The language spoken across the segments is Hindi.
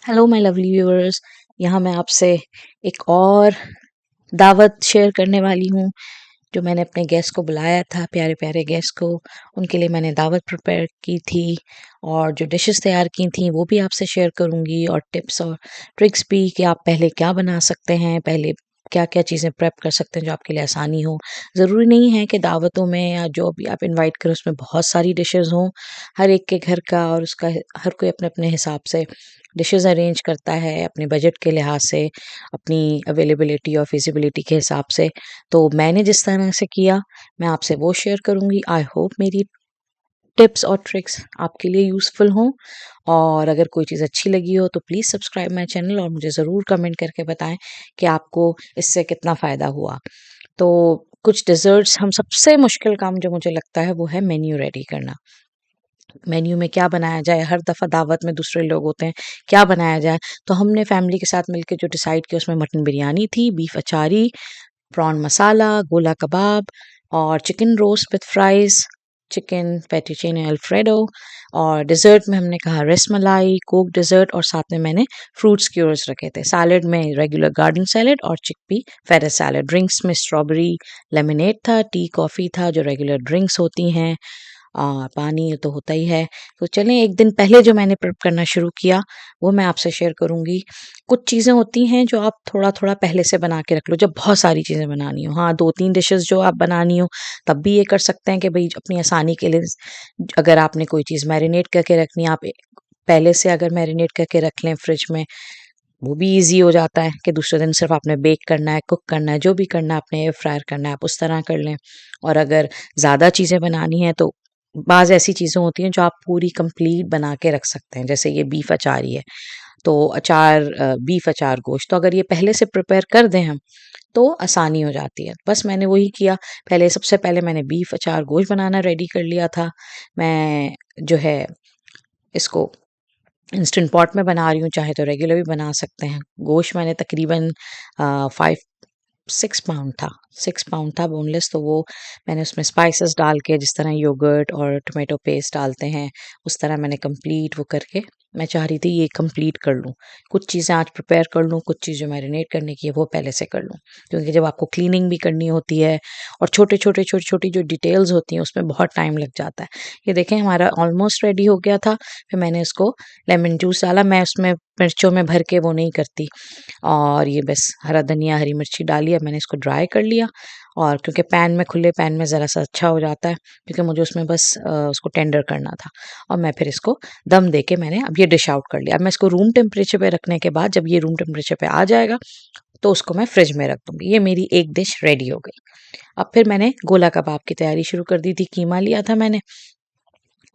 Hello my lovely viewers. यहाँ मैं आपसे एक और दावत शेयर करने वाली हूँ। जो मैंने अपने गेस्ट को बुलाया था, प्यारे प्यारे गेस्ट को, उनके लिए मैंने दावत प्रिपेयर की थी और जो डिशेस तैयार की थी वो भी आपसे शेयर करूँगी, और टिप्स और ट्रिक्स भी कि आप पहले क्या बना सकते हैं, पहले क्या क्या चीज़ें प्रेप कर सकते हैं जो आपके लिए आसानी हो। ज़रूरी नहीं है कि दावतों में या जो भी आप इनवाइट करें उसमें बहुत सारी डिशेस हों। हर एक के घर का और उसका हर कोई अपने अपने हिसाब से डिशेस अरेंज करता है, अपने बजट के लिहाज से, अपनी अवेलेबिलिटी और फिजिबिलिटी के हिसाब से। तो मैंने जिस तरह से किया, मैं आपसे वो शेयर करूँगी। आई होप मेरी टिप्स और ट्रिक्स आपके लिए यूज़फुल हों, और अगर कोई चीज़ अच्छी लगी हो तो प्लीज़ सब्सक्राइब माय चैनल और मुझे ज़रूर कमेंट करके बताएं कि आपको इससे कितना फ़ायदा हुआ। तो कुछ डिज़र्ट्स, हम सबसे मुश्किल काम जो मुझे लगता है वो है मेन्यू रेडी करना। मेन्यू में क्या बनाया जाए, हर दफ़ा दावत में दूसरे लोग होते हैं, क्या बनाया जाए। तो हमने फैमिली के साथ मिलके जो डिसाइड किया उसमें मटन बिरयानी थी, बीफ अचारी, प्रॉन मसाला, गोला कबाब और chicken roast with fries, chicken fettuccine Alfredo, और डिज़र्ट में हमने कहा रसमलाई, कोक डिज़र्ट, और साथ में मैंने फ्रूट स्क्यूअर्स रखे थे। सैलेड में रेगुलर गार्डन सैलेड और चिकपी फेरस सैलेड। ड्रिंक्स में स्ट्रॉबेरी लेमनेड था, टी कॉफ़ी था जो रेगुलर ड्रिंक्स होती हैं, पानी तो होता ही है। तो चलें, एक दिन पहले जो मैंने प्रेप करना शुरू किया वो मैं आपसे शेयर करूँगी। कुछ चीज़ें होती हैं जो आप थोड़ा-थोड़ा पहले से बना के रख लो, जब बहुत सारी चीज़ें बनानी हो। हाँ, 2-3 डिशेज़ जो आप बनानी हो तब भी ये कर सकते हैं कि भई अपनी आसानी के लिए अगर आपने कोई चीज़ मैरिनेट करके रखनी है, आप पहले से अगर मैरिनेट करके रख लें फ्रिज में, वो भी ईज़ी हो जाता है कि दूसरे दिन सिर्फ़ आपने बेक करना है, कुक करना है, जो भी करना है, आपने एयर फ्रायर करना है, आप उस तरह कर लें। और अगर ज़्यादा चीज़ें बनानी हैं तो बाज़ ऐसी चीज़ें होती हैं जो आप पूरी कंप्लीट बना के रख सकते हैं। जैसे ये बीफ अचार ही है, तो अचार, बीफ अचार गोश्त, तो अगर ये पहले से प्रिपेयर कर दें हम, तो आसानी हो जाती है। बस मैंने वही किया, पहले सबसे पहले मैंने बीफ अचार गोश्त बनाना रेडी कर लिया था। मैं जो है इसको इंस्टेंट पॉट में बना रही हूँ, चाहे तो रेगुलर भी बना सकते हैं। गोश्त मैंने तकरीबन 5 6 पाउंड था, 6 पाउंड था बोनलेस। तो वो मैंने उसमें स्पाइसेस डाल के, जिस तरह योगर्ट और टोमेटो पेस्ट डालते हैं, उस तरह मैंने कंप्लीट वो करके, मैं चाह रही थी ये कंप्लीट कर लूँ। कुछ चीज़ें आज प्रिपेयर कर लूँ, कुछ चीज़ें मैरिनेट करने की है वो पहले से कर लूँ। क्योंकि जब आपको क्लीनिंग भी करनी होती है और छोटी-छोटी जो डिटेल्स होती हैं उसमें बहुत टाइम लग जाता है। ये देखें, हमारा ऑलमोस्ट रेडी हो गया था। फिर मैंने इसको लेमन जूस डाला। मैं उसमें मिर्चों में भर के वो नहीं करती, और ये बस हरा धनिया, हरी मिर्ची डाली। अब मैंने इसको ड्राई कर लिया, और क्योंकि पैन में, खुले पैन में ज़रा सा अच्छा हो जाता है, क्योंकि मुझे उसमें बस उसको टेंडर करना था। और मैं फिर इसको दम दे के मैंने अब ये डिश आउट कर लिया। अब मैं इसको रूम टेम्परेचर पे रखने के बाद, जब ये रूम टेम्परेचर पे आ जाएगा तो उसको मैं फ्रिज में रख दूंगी। ये मेरी एक डिश रेडी हो गई। अब फिर मैंने गोला कबाब की तैयारी शुरू कर दी थी। कीमा लिया था मैंने,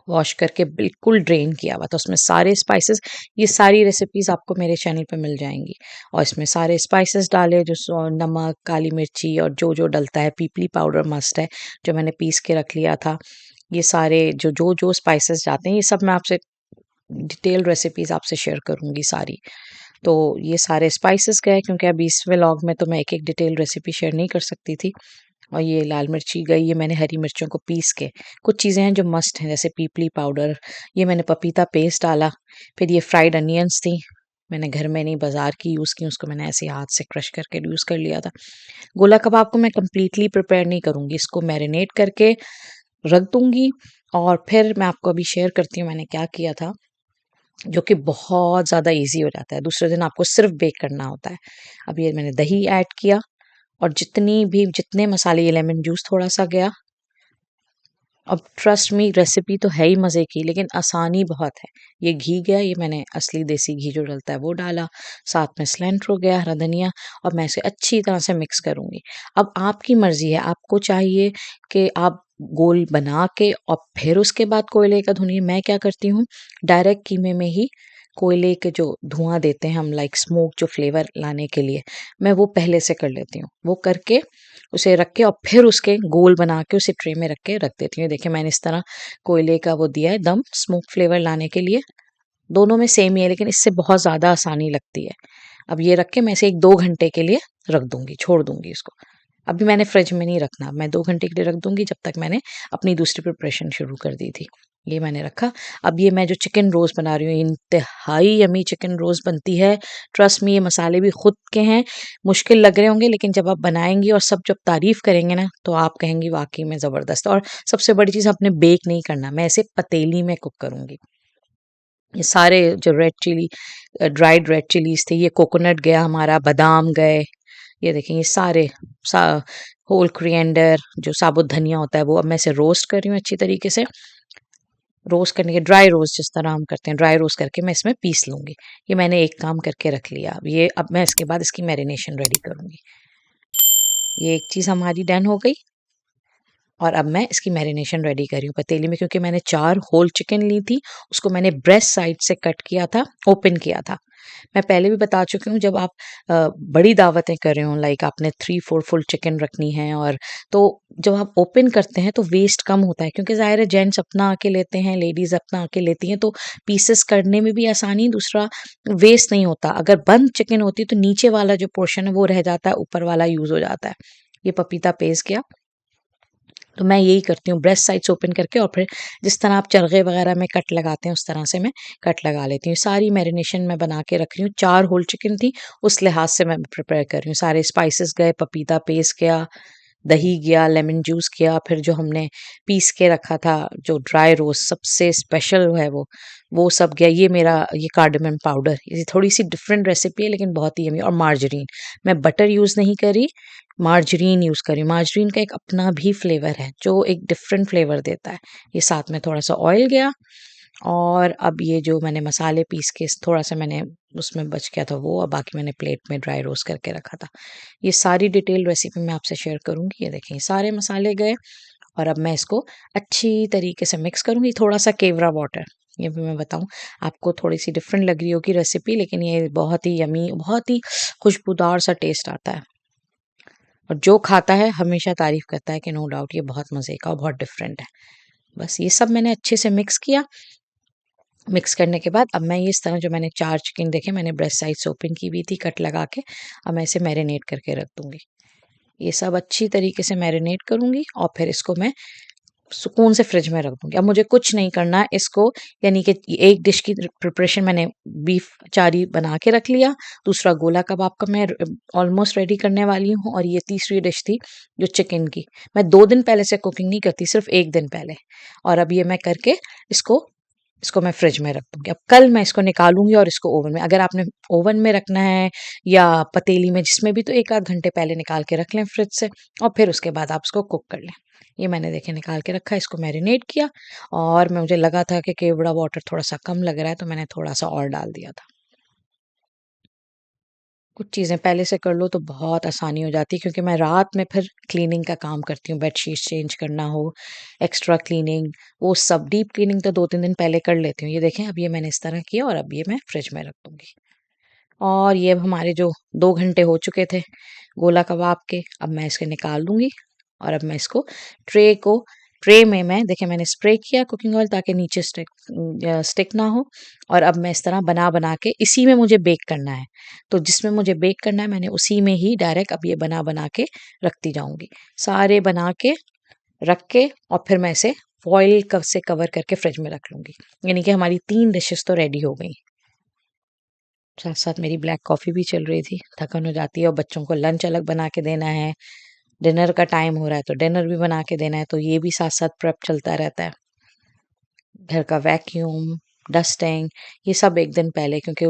वॉश करके बिल्कुल ड्रेन किया हुआ था, उसमें सारे स्पाइसेस, ये सारी रेसिपीज़ आपको मेरे चैनल पे मिल जाएंगी। और इसमें सारे स्पाइसेस डाले, जो नमक, काली मिर्ची और जो जो डलता है, पीपली पाउडर मस्ट है जो मैंने पीस के रख लिया था। ये सारे जो स्पाइसेस जाते हैं, ये सब मैं आपसे डिटेल रेसिपीज़ आपसे शेयर करूँगी सारी। तो ये सारे स्पाइसेस गए, क्योंकि अभी इस व्लॉग में तो मैं एक एक डिटेल रेसिपी शेयर नहीं कर सकती थी। और ये लाल मिर्ची गई, ये मैंने हरी मिर्चों को पीस के, कुछ चीज़ें हैं जो मस्ट हैं जैसे पीपली पाउडर, ये मैंने पपीता पेस्ट डाला। फिर ये फ्राइड अनियंस थी, मैंने घर में नहीं बाजार की यूज़ की, उसको मैंने ऐसे हाथ से क्रश करके यूज़ कर लिया था। गोला कबाब को मैं कंप्लीटली प्रिपेयर नहीं करूँगी, इसको मैरिनेट करके रख दूँगी। और फिर मैं आपको अभी शेयर करती हूँ मैंने क्या किया था, जो कि बहुत ज़्यादा ईज़ी हो जाता है। दूसरे दिन आपको सिर्फ बेक करना होता है। अब ये मैंने दही ऐड किया, और जितने मसाले, ये लेमन जूस थोड़ा-सा गया। अब ट्रस्ट मी, रेसिपी तो है ही मज़े की, लेकिन आसानी बहुत है। ये घी गया, ये मैंने असली देसी घी जो डलता है वो डाला, साथ में सिलेंट्रो गया, हरा धनिया, और मैं इसे अच्छी तरह से मिक्स करूँगी। अब आपकी मर्ज़ी है, आपको चाहिए कि आप गोल बना के और फिर उसके बाद कोयले का धुनिए। मैं क्या करती हूँ, डायरेक्ट कीमे में ही कोयले के जो धुआँ देते हैं हम, लाइक स्मोक, जो फ्लेवर लाने के लिए, मैं वो पहले से कर लेती हूँ। वो करके उसे रख के और फिर उसके गोल बना के उसे ट्रे में रख के रख देती हूँ। देखिए, मैंने इस तरह कोयले का वो दिया है दम, स्मोक फ्लेवर लाने के लिए। दोनों में सेम ही है, लेकिन इससे बहुत ज़्यादा आसानी लगती है। अब ये रख के मैं इसे 1-2 घंटे के लिए रख दूँगी, छोड़ दूँगी इसको। अभी मैंने फ्रिज में नहीं रखना, मैं 2 घंटे के लिए रख दूँगी जब तक मैंने अपनी दूसरी प्रिपरेशन शुरू कर दी थी। ये मैंने रखा। अब ये मैं जो चिकन रोज़ बना रही हूँ, इंतहाई यम्मी चिकन रोज़ बनती है। ट्रस्ट मी, ये मसाले भी खुद के हैं, मुश्किल लग रहे होंगे लेकिन जब आप बनाएँगी और सब जब तारीफ़ करेंगे ना, तो आप कहेंगी वाक़ई में ज़बरदस्त। और सबसे बड़ी चीज़, आपने बेक नहीं करना, मैं इसे पतीली में कुक करूँगी। ये सारे जो red chilli dried red chillies थे, ये कोकोनट गया हमारा, बादाम गए, ये देखें ये सारे सा होल कोरिएंडर जो साबुत धनिया होता है वो अब मैं इसे रोस्ट कर रही हूँ अच्छी तरीके से। रोस्ट करने के ड्राई रोस्ट जिस तरह हम करते हैं, ड्राई रोस्ट करके मैं इसमें पीस लूँगी। ये मैंने एक काम करके रख लिया। अब मैं इसके बाद इसकी मैरिनेशन रेडी करूँगी। ये एक चीज़ हमारी डन हो गई और अब मैं इसकी मैरिनेशन रेडी कर रही हूँ पतीली में, क्योंकि मैंने 4 होल चिकन ली थी, उसको मैंने ब्रेस्ट साइड से कट किया था, ओपन किया था। मैं पहले भी बता चुकी हूँ, जब आप बड़ी दावतें कर रहे हो, लाइक आपने 3-4 फुल चिकन रखनी है, और तो जब आप ओपन करते हैं तो वेस्ट कम होता है, क्योंकि ज़ाहिर है जेंट्स अपना आके लेते हैं, लेडीज़ अपना आके लेती हैं, तो पीसेस करने में भी आसानी, दूसरा वेस्ट नहीं होता। अगर बंद चिकन होती तो नीचे वाला जो पोर्शन है वो रह जाता है, ऊपर वाला यूज़ हो जाता है। ये पपीता पेस्ट गया। तो मैं यही करती हूँ, ब्रेस्ट साइड्स ओपन करके और फिर जिस तरह आप चरगे वगैरह में कट लगाते हैं उस तरह से मैं कट लगा लेती हूँ। सारी मैरिनेशन मैं बना के रख रही हूँ। 4 होल चिकन थी, उस लिहाज से मैं प्रिपेयर कर रही हूँ। सारे स्पाइसेस गए, पपीता पेस्ट गया, दही गया, लेमन जूस गया, फिर जो हमने पीस के रखा था, जो ड्राई रोस्ट सबसे स्पेशल है वो सब गया। ये मेरा ये कार्डमम पाउडर, ये थोड़ी सी डिफरेंट रेसिपी है लेकिन बहुत ही यम्मी। और मार्जरीन, मैं बटर यूज़ नहीं करी, मार्जरीन यूज़ करी। मार्जरीन का एक अपना भी फ्लेवर है जो एक डिफरेंट फ्लेवर देता है। ये साथ में थोड़ा सा ऑयल गया, और अब ये जो मैंने मसाले पीस के थोड़ा सा मैंने उसमें बच गया था वो, और बाकी मैंने प्लेट में ड्राई रोस्ट करके रखा था। ये सारी डिटेल रेसिपी मैं आपसे शेयर करूँगी। ये देखें, ये सारे मसाले गए और अब मैं इसको अच्छी तरीके से मिक्स करूँगी। थोड़ा सा केवड़ा वाटर, ये भी मैं बताऊँ, आपको थोड़ी सी डिफरेंट लग रही होगी रेसिपी, लेकिन ये बहुत ही यमी, बहुत ही खुशबूदार सा टेस्ट आता है, और जो खाता है हमेशा तारीफ करता है कि नो डाउट ये बहुत मज़े का और बहुत डिफरेंट है। बस ये सब मैंने अच्छे से मिक्स किया। मिक्स करने के बाद अब मैं ये इस तरह, जो मैंने 4 चिकन देखे, मैंने ब्रेस्ट साइड्स ओपन की हुई थी कट लगा के, अब मैं इसे मैरिनेट करके रख दूँगी। ये सब अच्छी तरीके से मैरिनेट करूँगी और फिर इसको मैं सुकून से फ्रिज में रख दूँगी। अब मुझे कुछ नहीं करना है इसको, यानी कि एक डिश की प्रिपरेशन मैंने बीफ चारी बना के रख लिया, दूसरा गोला कबाब का मैं ऑलमोस्ट रेडी करने वाली हूँ, और ये तीसरी डिश थी जो चिकन की। मैं 2 दिन पहले से कुकिंग नहीं करती, सिर्फ 1 दिन पहले, और अब ये मैं करके इसको इसको मैं फ्रिज में रख दूँगी। अब कल मैं इसको निकालूँगी और इसको ओवन में, अगर आपने ओवन में रखना है या पतीली में, जिसमें भी, तो 1 आध घंटे पहले निकाल के रख लें फ्रिज से, और फिर उसके बाद आप इसको कुक कर लें। ये मैंने देखिए निकाल के रखा है, इसको मैरिनेट किया, और मुझे लगा था कि केवड़ा वाटर थोड़ा-सा कम लग रहा है, तो मैंने थोड़ा-सा और डाल दिया था। कुछ चीज़ें पहले से कर लो तो बहुत आसानी हो जाती है, क्योंकि मैं रात में फिर क्लीनिंग का काम करती हूँ, बेडशीट्स चेंज करना हो, एक्स्ट्रा क्लीनिंग, वो सब डीप क्लीनिंग तो 2-3 दिन पहले कर लेती हूँ। ये देखें, अब ये मैंने इस तरह किया और अब ये मैं फ्रिज में रख दूँगी। और ये अब हमारे जो 2 घंटे हो चुके थे गोला कबाब के, अब मैं इसके निकाल दूँगी, और अब मैं इसको ट्रे में मैं देखिए मैंने स्प्रे किया कुकिंग ऑयल, ताकि नीचे स्टिक ना हो, और अब मैं इस तरह बना-बना के इसी में मुझे बेक करना है। तो जिसमें मुझे बेक करना है मैंने उसी में ही डायरेक्ट अब ये बना-बना के रखती जाऊँगी। सारे बना के रख के और फिर मैं इसे फॉइल कव से कवर करके फ्रिज में रख लूँगी। यानी कि हमारी 3 डिशेज़ तो रेडी हो गई। साथ-साथ मेरी ब्लैक कॉफ़ी भी चल रही थी, थकन हो जाती है, और बच्चों को लंच अलग बना के देना है, डिनर का टाइम हो रहा है तो डिनर भी बना के देना है, तो ये भी साथ-साथ प्रेप चलता रहता है। घर का वैक्यूम, डस्टिंग, ये सब एक दिन पहले, क्योंकि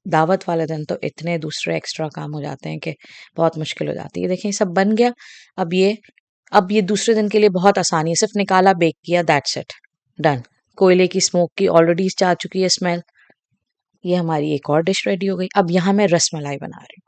दावत वाले दिन तो इतने दूसरे एक्स्ट्रा काम हो जाते हैं कि बहुत मुश्किल हो जाती है। देखिए ये सब बन गया, अब ये दूसरे दिन के लिए बहुत आसानी है, सिर्फ़ निकाला, बेक किया, दैट्स इट, डन। कोयले की स्मोक की ऑलरेडी जा चुकी है स्मेल। ये हमारी एक और डिश रेडी हो गई। अब यहाँ मैं रसमलाई बना रही हूँ।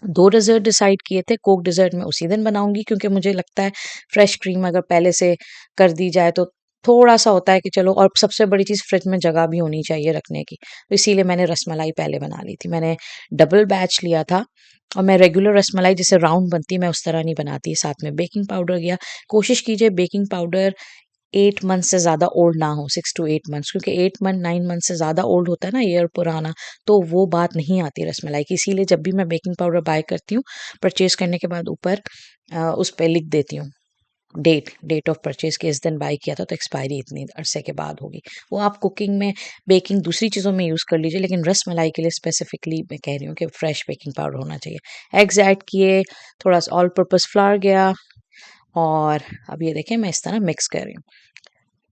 2 डेज़र्ट डिसाइड किए थे, कोक डेज़र्ट मैं उसी दिन बनाऊँगी, क्योंकि मुझे लगता है फ्रेश क्रीम अगर पहले से कर दी जाए तो थोड़ा-सा होता है कि चलो, और सबसे बड़ी चीज़ फ्रिज में जगह भी होनी चाहिए रखने की। तो इसीलिए मैंने रसमलाई पहले बना ली थी। मैंने डबल बैच लिया था, और मैं रेगुलर रसमलाई जैसे राउंड बनती है मैं उस तरह नहीं बनाती। साथ में बेकिंग पाउडर लिया। कोशिश कीजिए बेकिंग पाउडर 8 मंथ से ज़्यादा ओल्ड ना हो, 6 टू 8 मंथ्स, क्योंकि 8 मंथ 9 मंथ से ज़्यादा ओल्ड होता है ना ईयर पुराना, तो वो बात नहीं आती रसमलाई की। इसीलिए जब भी मैं बेकिंग पाउडर बाय करती हूँ, परचेज़ करने के बाद ऊपर उस पे लिख देती हूँ डेट ऑफ परचेज के, इस दिन बाय किया था तो एक्सपायरी इतनी अरसे के बाद होगी। वो आप कुकिंग में, बेकिंग दूसरी चीज़ों में यूज़ कर लीजिए, लेकिन रस मलाई के लिए स्पेसिफिकली मैं कह रही हूँ कि फ्रेश बेकिंग पाउडर होना चाहिए। एग्स ऐड किए, थोड़ा सा ऑल पर्पस फ्लावर गया, और अब ये देखें मैं इस तरह मिक्स कर रही हूँ।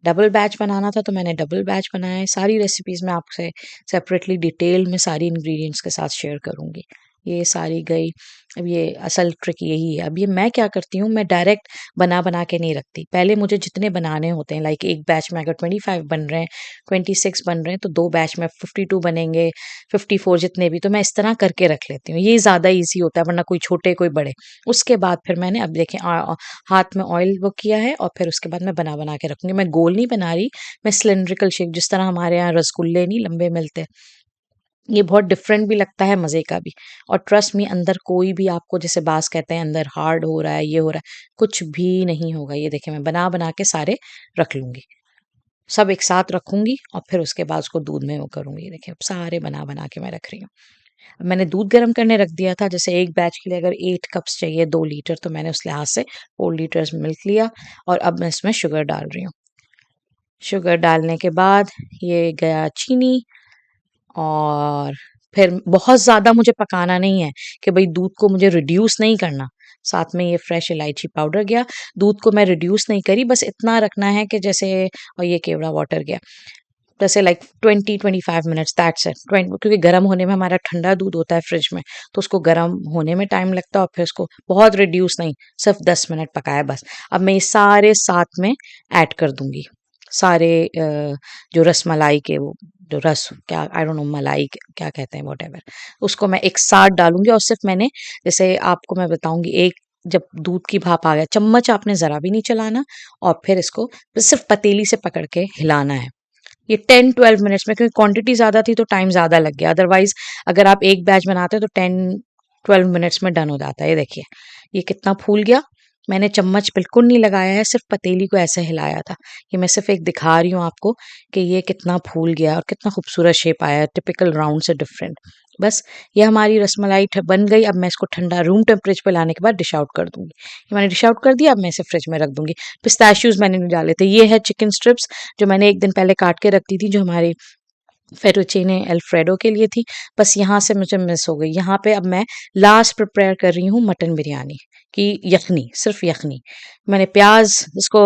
डबल बैच बनाना था तो मैंने डबल बैच बनाया है। सारी रेसिपीज़ मैं आपसे सेपरेटली डिटेल में सारी इंग्रेडिएंट्स के साथ शेयर करूँगी। ये सारी गई। अब ये असल ट्रिक यही है। अब ये मैं क्या करती हूँ, मैं डायरेक्ट बना के नहीं रखती। पहले मुझे जितने बनाने होते हैं, लाइक एक बैच में अगर 25 बन रहे हैं, 26 बन रहे हैं, तो 2 बैच में 52 बनेंगे, 54 जितने भी, तो मैं इस तरह करके रख लेती हूँ। ये ज़्यादा ईज़ी होता है, वरना कोई छोटे कोई बड़े। उसके बाद फिर मैंने अब देखें हाथ में ऑयल वो किया है, और फिर उसके बाद मैं बना के रखूँगी। मैं गोल नहीं बना रही, मैं सिलिंड्रिकल शेप, जिस तरह हमारे यहाँ रसगुल्ले नहीं लंबे मिलते, ये बहुत डिफरेंट भी लगता है, मज़े का भी। और ट्रस्ट मी, अंदर कोई भी आपको, जैसे बास कहते हैं अंदर हार्ड हो रहा है, ये हो रहा है, कुछ भी नहीं होगा। ये देखिए मैं बना के सारे रख लूँगी, सब एक साथ रखूँगी, और फिर उसके बाद उसको दूध में वो करूँगी। ये देखिए अब सारे बना के मैं रख रही हूँ। अब मैंने दूध गर्म करने रख दिया था। जैसे एक बैच के लिए अगर 8 कप्स चाहिए, 2 लीटर, तो मैंने उस लिहाज से 4 लीटर्स मिल्क लिया, और अब मैं इसमें शुगर डाल रही हूँ। शुगर डालने के बाद ये गया चीनी, और फिर बहुत ज़्यादा मुझे पकाना नहीं है कि भई दूध को मुझे रिड्यूस नहीं करना। साथ में ये फ्रेश इलायची पाउडर गया। दूध को मैं रिड्यूस नहीं करी, बस इतना रखना है कि जैसे, और ये केवड़ा वाटर गया। जैसे लाइक 20-25 मिनट्स, दैट्स इट। क्योंकि गर्म होने में, हमारा ठंडा दूध होता है फ्रिज में, तो उसको गर्म होने में टाइम लगता है, और फिर उसको बहुत रिड्यूस नहीं, सिर्फ 10 मिनट पकाया बस। अब मैं ये सारे साथ में ऐड कर दूंगी, सारे जो रस मलाई के वो, जो रस, क्या आई डोंट नो, मलाई क्या कहते हैं, वॉट एवर, उसको मैं एक साथ डालूंगी। और सिर्फ मैंने, जैसे आपको मैं बताऊंगी, एक जब दूध की भाप आ गया, चम्मच आपने ज़रा भी नहीं चलाना, और फिर इसको सिर्फ पतीली से पकड़ के हिलाना है। ये 10-12 मिनट्स में, क्योंकि क्वांटिटी ज़्यादा थी तो टाइम ज़्यादा लग गया। अदरवाइज अगर आप एक बैच बनाते हो तो 10-12 मिनट्स में डन हो जाता है। ये देखिए ये कितना फूल गया। मैंने चम्मच बिल्कुल नहीं लगाया है, सिर्फ पतीली को ऐसे हिलाया था। ये मैं सिर्फ एक दिखा रही हूँ आपको कि ये कितना फूल गया और कितना खूबसूरत शेप आया है, टिपिकल राउंड से डिफरेंट। बस ये हमारी रसमलाई बन गई। अब मैं इसको ठंडा रूम टेम्परेचर पे लाने के बाद डिश आउट कर दूंगी। ये मैंने डिश आउट कर दिया, अब मैं इसे फ्रिज में रख दूंगी। पिस्ताशियोज मैंने नहीं डाले थे। ये है चिकन स्ट्रिप्स, जो मैंने एक दिन पहले काट के रख दी थी, जो हमारी फेटुचीने अल्फ्रेडो के लिए थी। बस यहाँ से मुझे मिस हो गई। यहाँ पे अब मैं लास्ट प्रिपेयर कर रही हूँ मटन बिरयानी की यखनी, सिर्फ यखनी। मैंने प्याज इसको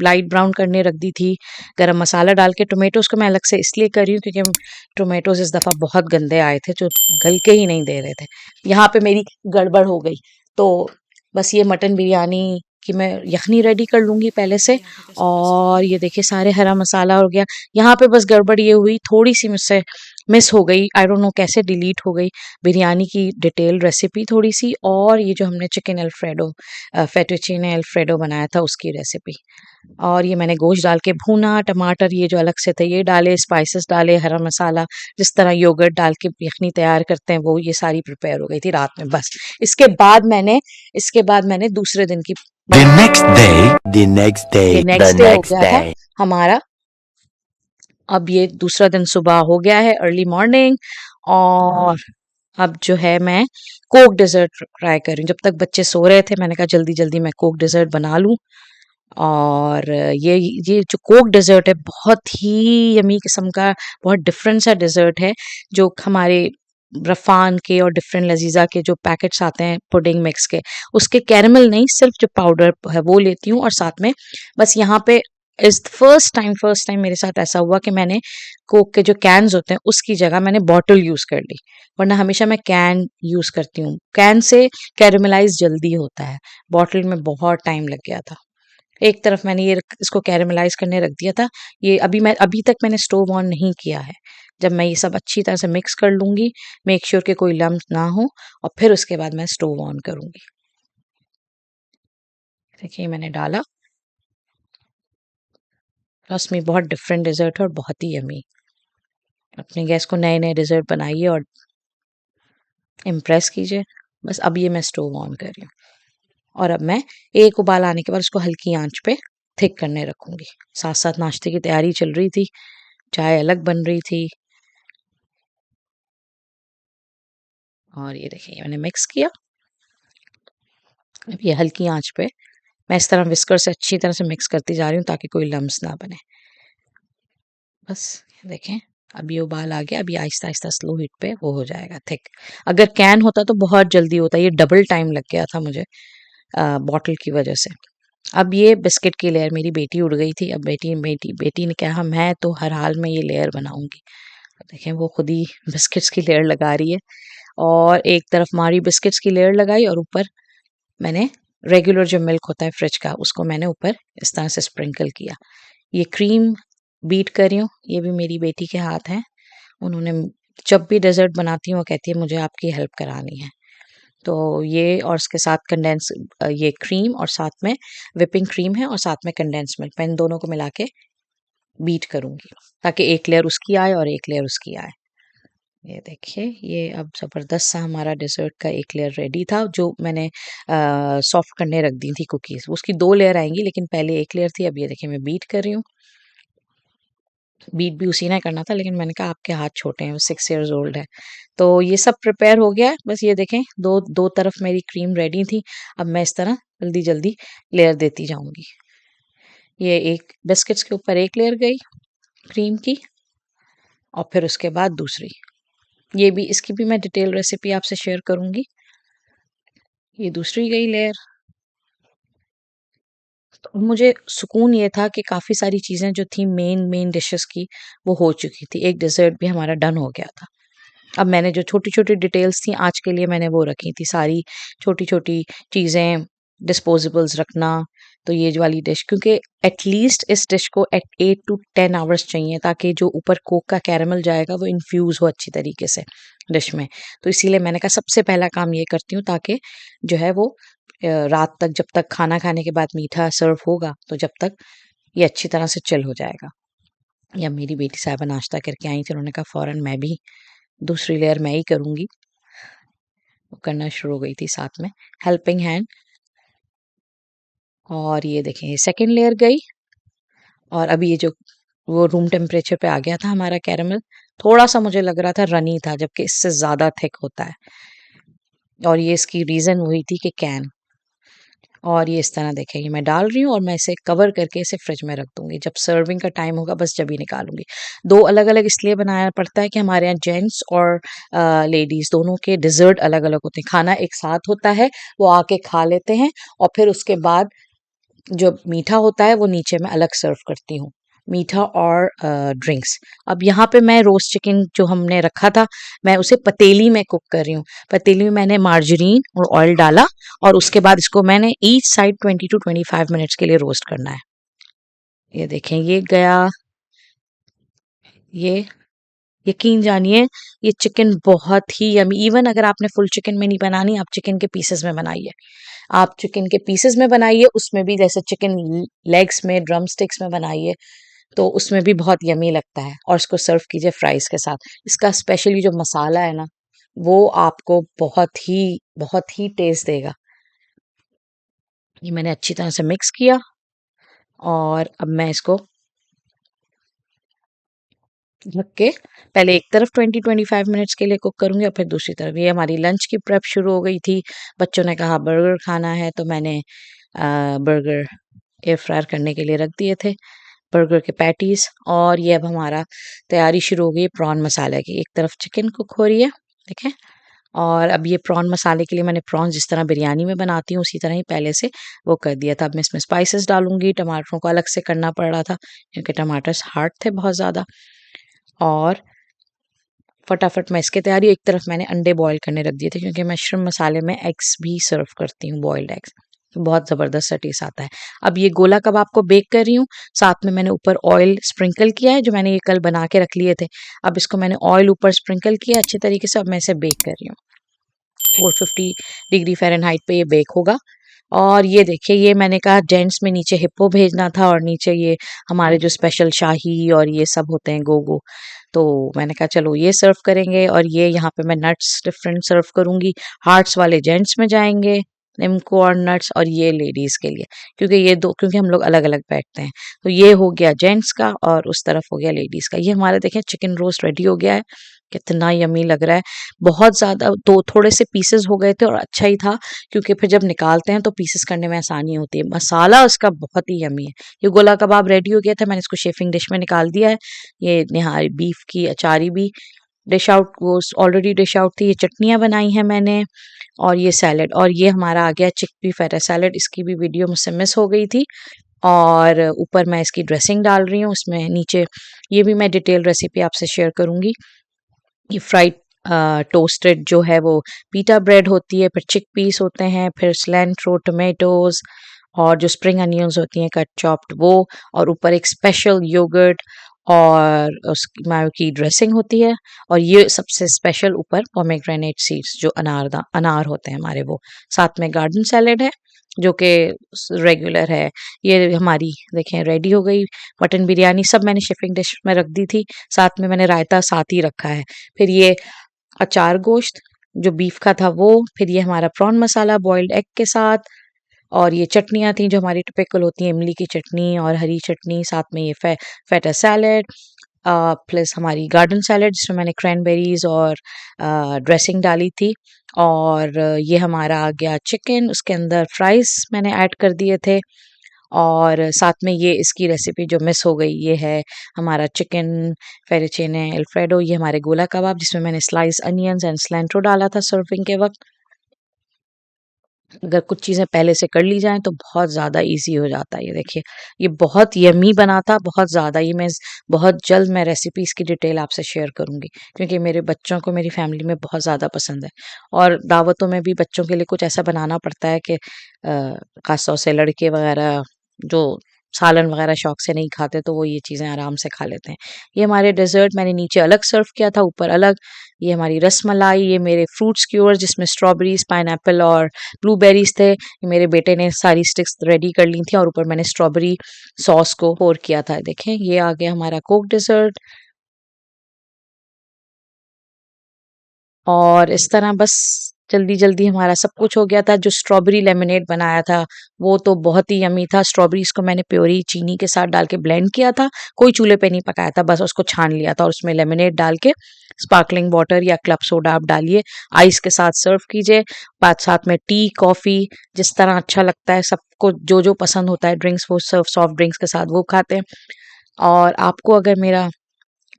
लाइट ब्राउन करने रख दी थी, गरम मसाला डाल के। टोमेटोज़ को मैं अलग से इसलिए कर रही हूँ क्योंकि टोमेटोज़ इस दफ़ा बहुत गंदे आए थे, जो गल के ही नहीं दे रहे थे। यहाँ पे मेरी गड़बड़ हो गई। तो बस ये मटन बिरयानी कि मैं यखनी रेडी कर लूँगी पहले से। और ये देखिए सारे हरा मसाला हो गया। यहाँ पे बस गड़बड़ ये हुई, थोड़ी-सी मुझसे मिस हो गई, आई डोंट नो कैसे डिलीट हो गई, बिरयानी की डिटेल रेसिपी थोड़ी-सी, और ये जो हमने चिकन अल्फ्रेडो फेटुचीने अल्फ्रेडो बनाया था उसकी रेसिपी। और ये मैंने गोश्त डाल के भूना, टमाटर ये जो अलग से थे ये डाले, स्पाइसेस डाले, हरा मसाला, जिस तरह योगर्ट डाल के यखनी तैयार करते हैं वो, ये सारी प्रिपेयर हो गई थी रात में बस। इसके बाद मैंने दूसरे दिन की, The next day, the next ये day, the नेक्स्ट डे हो next गया था day. हमारा। अब ये दूसरा दिन सुबह हो गया है, अर्ली मॉर्निंग। और अब जो है मैं कोक डेजर्ट ट्राई कर रही हूँ। जब तक बच्चे सो रहे थे मैंने कहा जल्दी जल्दी मैं कोक डेजर्ट बना लूँ। और ये जो कोक डेजर्ट है बहुत ही यमी किस्म का, बहुत डिफरेंट सा डेजर्ट है, जो हमारे रफ़ान के और डिफरेंट लजीजा के जो पैकेट्स आते हैं पुडिंग मिक्स के, उसके कैरमल नहीं, सिर्फ जो पाउडर है वो लेती हूँ। और साथ में बस यहाँ पे इस फर्स्ट टाइम मेरे साथ ऐसा हुआ कि मैंने कोक के जो कैन्स होते हैं उसकी जगह मैंने बॉटल यूज़ कर ली, वरना हमेशा मैं कैन यूज़ करती हूँ। कैन से कैरमलाइज जल्दी होता है, बॉटल में बहुत टाइम लग गया था। एक तरफ मैंने इसको कैरेमलाइज करने रख दिया था। ये अभी तक मैंने स्टोव ऑन नहीं किया है। जब मैं ये सब अच्छी तरह से मिक्स कर लूँगी, मेक श्योर कि कोई लम्प ना हो, और फिर उसके बाद मैं स्टोव ऑन करूँगी। देखिए मैंने डाला, ट्रस्ट मी बहुत डिफरेंट डेजर्ट है और बहुत ही यमी। अपने गैस को नए नए डेजर्ट बनाइए और इम्प्रेस कीजिए। बस अब ये मैं स्टोव ऑन कर रही हूँ, और अब मैं एक उबाल आने के बाद उसको हल्की आंच पे थिक करने रखूँगी। साथ-साथ नाश्ते की तैयारी चल रही थी, चाय अलग बन रही थी। और ये देखिए ये मैंने मिक्स किया। अब ये हल्की आँच पे मैं इस तरह व्हिस्कर से अच्छी तरह से मिक्स करती जा रही हूँ ताकि कोई लम्स ना बने। बस ये देखें अब ये उबाल आ गया, अब ये आहिस्ता-आहिस्ता स्लो हीट पे वो हो जाएगा थिक। अगर कैन होता तो बहुत जल्दी होता, ये डबल टाइम लग गया था मुझे बॉटल की वजह से। अब ये बिस्किट की लेयर मेरी बेटी उड़ गई थी, अब बेटी ने कहा मैं तो हर हाल में ये लेयर बनाऊँगी। देखें वो खुद ही बिस्किट्स की लेयर लगा रही है और एक तरफ मारी बिस्किट्स की लेयर लगाई और ऊपर मैंने रेगुलर जो मिल्क होता है फ्रिज का उसको मैंने ऊपर इस तरह से स्प्रिंकल किया। ये क्रीम बीट कर रही हूँ, ये भी मेरी बेटी के हाथ हैं। उन्होंने जब भी डेज़र्ट बनाती हूँ वो कहती है मुझे आपकी हेल्प करानी है। तो ये और इसके साथ ये क्रीम और साथ में व्हिपिंग क्रीम है और साथ में कंडेंस मिल्क, मैं इन दोनों को मिला के बीट करूँगी ताकि एक लेयर उसकी आए और एक लेयर उसकी आए। ये देखिए ये अब ज़बरदस्त सा हमारा डेज़र्ट का एक लेयर रेडी था जो मैंने सॉफ्ट करने रख दी थी कुकीज़। उसकी 2 लेयर आएँगी लेकिन पहले 1 लेयर थी। अब ये देखिए मैं बीट कर रही हूँ। बीट भी उसी ने करना था लेकिन मैंने कहा आपके हाथ छोटे हैं, वो 6 इयर्स ओल्ड है। तो ये सब प्रिपेयर हो गया है। बस ये देखें दो तरफ मेरी क्रीम रेडी थी। अब मैं इस तरह जल्दी-जल्दी लेयर देती जाऊँगी। ये एक बिस्किट्स के ऊपर एक लेयर गई क्रीम की और फिर उसके बाद दूसरी। ये भी इसकी भी मैं डिटेल रेसिपी आपसे शेयर करूँगी। ये दूसरी गई लेयर। तो मुझे सुकून ये था कि काफ़ी सारी चीज़ें जो थी मेन डिशेज़ की वो हो चुकी थी। एक डेज़र्ट भी हमारा डन हो गया था। अब मैंने जो छोटी-छोटी डिटेल्स थी आज के लिए मैंने वो रखी थी सारी छोटी-छोटी चीज़ें, डिस्पोज़ेबल्स रखना, तो ये जो वाली डिश क्योंकि एटलीस्ट इस डिश को एट 8 टू 10 आवर्स चाहिए ताकि जो ऊपर कोक का कैरेमल जाएगा वो इन्फ्यूज़ हो अच्छी तरीके से डिश में। तो इसीलिए मैंने कहा सबसे पहला काम ये करती हूँ ताकि जो है वो रात तक जब तक खाना खाने के बाद मीठा सर्व होगा तो जब तक ये अच्छी तरह से चिल हो जाएगा। या मेरी बेटी साहिबा नाश्ता करके आई थी, उन्होंने कहा फ़ौरन मैं भी दूसरी लेयर मैं ही करूँगी। वो करना शुरू हो गई थी साथ में हेल्पिंग हैंड। और ये देखें ये सेकंड लेयर गई और अभी ये जो वो रूम टेम्परेचर पे आ गया था हमारा कैरेमल। थोड़ा-सा मुझे लग रहा था रनी था जबकि इससे ज़्यादा थिक होता है। और ये इसकी रीज़न वही थी कि कैन। और ये इस तरह देखें ये मैं डाल रही हूँ और मैं इसे कवर करके इसे फ्रिज में रख दूँगी। जब सर्विंग का टाइम होगा बस जब ही निकालूँगी। 2 अलग-अलग इसलिए बनाना पड़ता है कि हमारे यहाँ जेंट्स और लेडीज़ दोनों के डेज़र्ट अलग-अलग होते हैं। खाना एक साथ होता है, वो आके खा लेते हैं और फिर उसके बाद जो मीठा होता है वो नीचे मैं अलग सर्व करती हूँ। मीठा और ड्रिंक्स। अब यहाँ पे मैं रोस्ट चिकन जो हमने रखा था, मैं उसे पतीली में कुक कर रही हूँ। पतीली में मैंने मार्जरीन और ऑयल डाला और उसके बाद इसको मैंने ईच साइड 20 टू 25 मिनट्स के लिए रोस्ट करना है। ये देखें ये गया, ये यकीन जानिए ये चिकन बहुत ही यम्मी। इवन अगर आपने फुल चिकन में नहीं बनानी, आप चिकन के पीसेस में बनाइए। आप चिकन के पीसेस में बनाइए, उसमें भी जैसे चिकन लेग्स में, ड्रम स्टिक्स में बनाइए, तो उसमें भी बहुत यम्मी लगता है और इसको सर्व कीजिए फ्राइज़ के साथ। इसका स्पेशली जो मसाला है ना, वो आपको बहुत ही टेस्ट देगा। ये मैंने अच्छी तरह से मिक्स किया और अब मैं इसको ढक के पहले एक तरफ 20-25 मिनट्स के लिए कुक करूँगी और फिर दूसरी तरफ। ये हमारी लंच की प्रेप शुरू हो गई थी। बच्चों ने कहा बर्गर खाना है तो मैंने बर्गर एयर फ्रायर करने के लिए रख दिए थे। बर्गर के पैटीज़ और ये अब हमारा तैयारी शुरू हो गई है प्रॉन मसाले की। एक तरफ चिकन कुक हो रही है, देखें। और अब ये प्रॉन मसाले के लिए मैंने प्रॉन्स जिस तरह बिरयानी में बनाती हूँ उसी तरह ही पहले से वो कर दिया था। अब मैं इसमें स्पाइसेस डालूँगी, टमाटरों को अलग से करना पड़ रहा था क्योंकि टमाटर्स हार्ड थे बहुत ज़्यादा। और फटाफट मैं इसकी तैयारी एक तरफ मैंने अंडे बॉयल करने रख दिए थे क्योंकि मशरूम मसाले में एग्स भी सर्व करती हूँ, बॉइल्ड एग्स। बहुत ज़बरदस्त सा टेस्ट आता है। अब ये गोला कबाब को बेक कर रही हूँ, साथ में मैंने ऊपर ऑयल स्प्रिंकल किया है जो मैंने ये कल बना के रख लिए थे। अब इसको मैंने ऑयल ऊपर स्प्रिंकल किया अच्छे तरीके से, अब मैं इसे बेक कर रही हूँ। 450 डिग्री फ़ारेनहाइट पे ये बेक होगा। और ये देखिए ये मैंने कहा जेंट्स में नीचे हिप्पो भेजना था और नीचे ये हमारे जो स्पेशल शाही और ये सब होते हैं गोगो। तो मैंने कहा चलो ये सर्व करेंगे और ये यहाँ पे मैं नट्स डिफरेंट सर्व करूँगी। हार्ट्स वाले जेंट्स में जाएँगे निम्को और नट्स, और ये लेडीज़ के लिए, क्योंकि ये दो, क्योंकि हम लोग अलग अलग बैठते हैं। तो ये हो गया जेंट्स का और उस तरफ हो गया लेडीज़ का। ये हमारा देखें चिकन रोस्ट रेडी हो गया है, कितना यमी लग रहा है। बहुत ज़्यादा तो थोड़े से पीसेस हो गए थे और अच्छा ही था, क्योंकि फिर जब निकालते हैं तो पीसेस करने में आसानी होती है। मसाला उसका बहुत ही यमी है। ये गोला कबाब रेडी हो गया था, मैंने इसको शेफिंग डिश में निकाल दिया है। ये निहारी बीफ की अचारी भी डिश आउट, वो ऑलरेडी डिश आउट थी। ये चटनियाँ बनाई हैं मैंने, और ये सैलेड, और ये हमारा आ गया चिकपी फेटा सैलेड। इसकी भी वीडियो मुझसे मिस हो गई थी। और ऊपर मैं इसकी ड्रेसिंग डाल रही हूँ, उसमें नीचे ये भी मैं डिटेल रेसिपी आपसे शेयर करूँगी। ये फ्राइड टोस्टेड जो है वो पीटा ब्रेड होती है, फिर चिक पीस होते हैं, फिर सिलेंट्रो, टोमेटोज, और जो स्प्रिंग अनियंस होती हैं कट चॉप्ड वो, और ऊपर एक स्पेशल योगर्ट और उसकी मायो की ड्रेसिंग होती है। और ये सबसे स्पेशल ऊपर पोमेग्रेनेट सीड्स जो अनार होते हैं हमारे, वो साथ में गार्डन सैलेड है जो कि रेगुलर है। ये हमारी देखें रेडी हो गई मटन बिरयानी। सब मैंने शेफिंग डिश में रख दी थी, साथ में मैंने रायता साथ ही रखा है। फिर ये अचार गोश्त जो बीफ का था वो, फिर ये हमारा प्रॉन मसाला बॉइल्ड एग के साथ, और ये चटनियाँ थी जो हमारी टिपिकल होती हैं, इमली की चटनी और हरी चटनी, साथ में ये फेटा सैलेड, प्लस हमारी गार्डन सैलेड जिसमें मैंने क्रैनबेरीज और ड्रेसिंग डाली थी। और ये हमारा आ गया चिकन, उसके अंदर फ्राइज मैंने ऐड कर दिए थे। और साथ में ये इसकी रेसिपी जो मिस हो गई, ये है हमारा चिकन फेरिचेने अल्फ्रेडो। ये हमारे गोला कबाब जिसमें मैंने स्लाइस अनियंस एंड सिलेंट्रो डाला था सर्विंग के वक्त। अगर कुछ चीज़ें पहले से कर ली जाएँ तो बहुत ज़्यादा ईज़ी हो जाता है। ये देखिए, ये बहुत यम्मी बना था, बहुत ज़्यादा। ये बहुत जल्द मैं रेसिपी इसकी डिटेल आपसे शेयर करूँगी, क्योंकि मेरे बच्चों को मेरी फैमिली में बहुत ज़्यादा पसंद है। और दावतों में भी बच्चों के लिए कुछ ऐसा बनाना पड़ता है कि ख़ास तौर से लड़के वग़ैरह जो सालन वग़ैरह शौक से नहीं खाते, तो वो ये चीज़ें आराम से खा लेते हैं। ये हमारे डेज़र्ट मैंने नीचे अलग सर्व किया था, ऊपर अलग। ये हमारी रसमलाई, ये मेरे फ्रूट स्क्यूअर्स जिसमें स्ट्रॉबेरीज़, पाइनएप्पल और ब्लूबेरीज थे। मेरे बेटे ने सारी स्टिक्स रेडी कर ली थी और ऊपर मैंने स्ट्रॉबेरी सॉस को पोर किया था। देखें, ये आ गया हमारा कोक डेजर्ट। और इस तरह बस जल्दी जल्दी हमारा सब कुछ हो गया था। जो स्ट्रॉबेरी लेमनेड बनाया था वो तो बहुत ही यमी था। स्ट्रॉबेरीज को मैंने प्योरी चीनी के साथ डाल के ब्लेंड किया था, कोई चूल्हे पे नहीं पकाया था, बस उसको छान लिया था और उसमें लेमनेड डाल के स्पार्कलिंग वाटर या क्लब सोडा आप डालिए, आइस के साथ सर्व कीजिए। बाद साथ में टी कॉफ़ी, जिस तरह अच्छा लगता है सबको, जो जो पसंद होता है ड्रिंक्स, वो सर्व सॉफ्ट ड्रिंक्स के साथ वो खाते हैं। और आपको अगर मेरा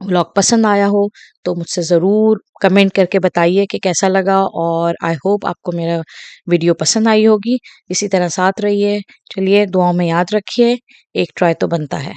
व्लॉग पसंद आया हो तो मुझसे ज़रूर कमेंट करके बताइए कि कैसा लगा, और आई होप आपको मेरा वीडियो पसंद आई होगी। इसी तरह साथ रहिए। चलिए, दुआओं में याद रखिए, एक ट्राई तो बनता है।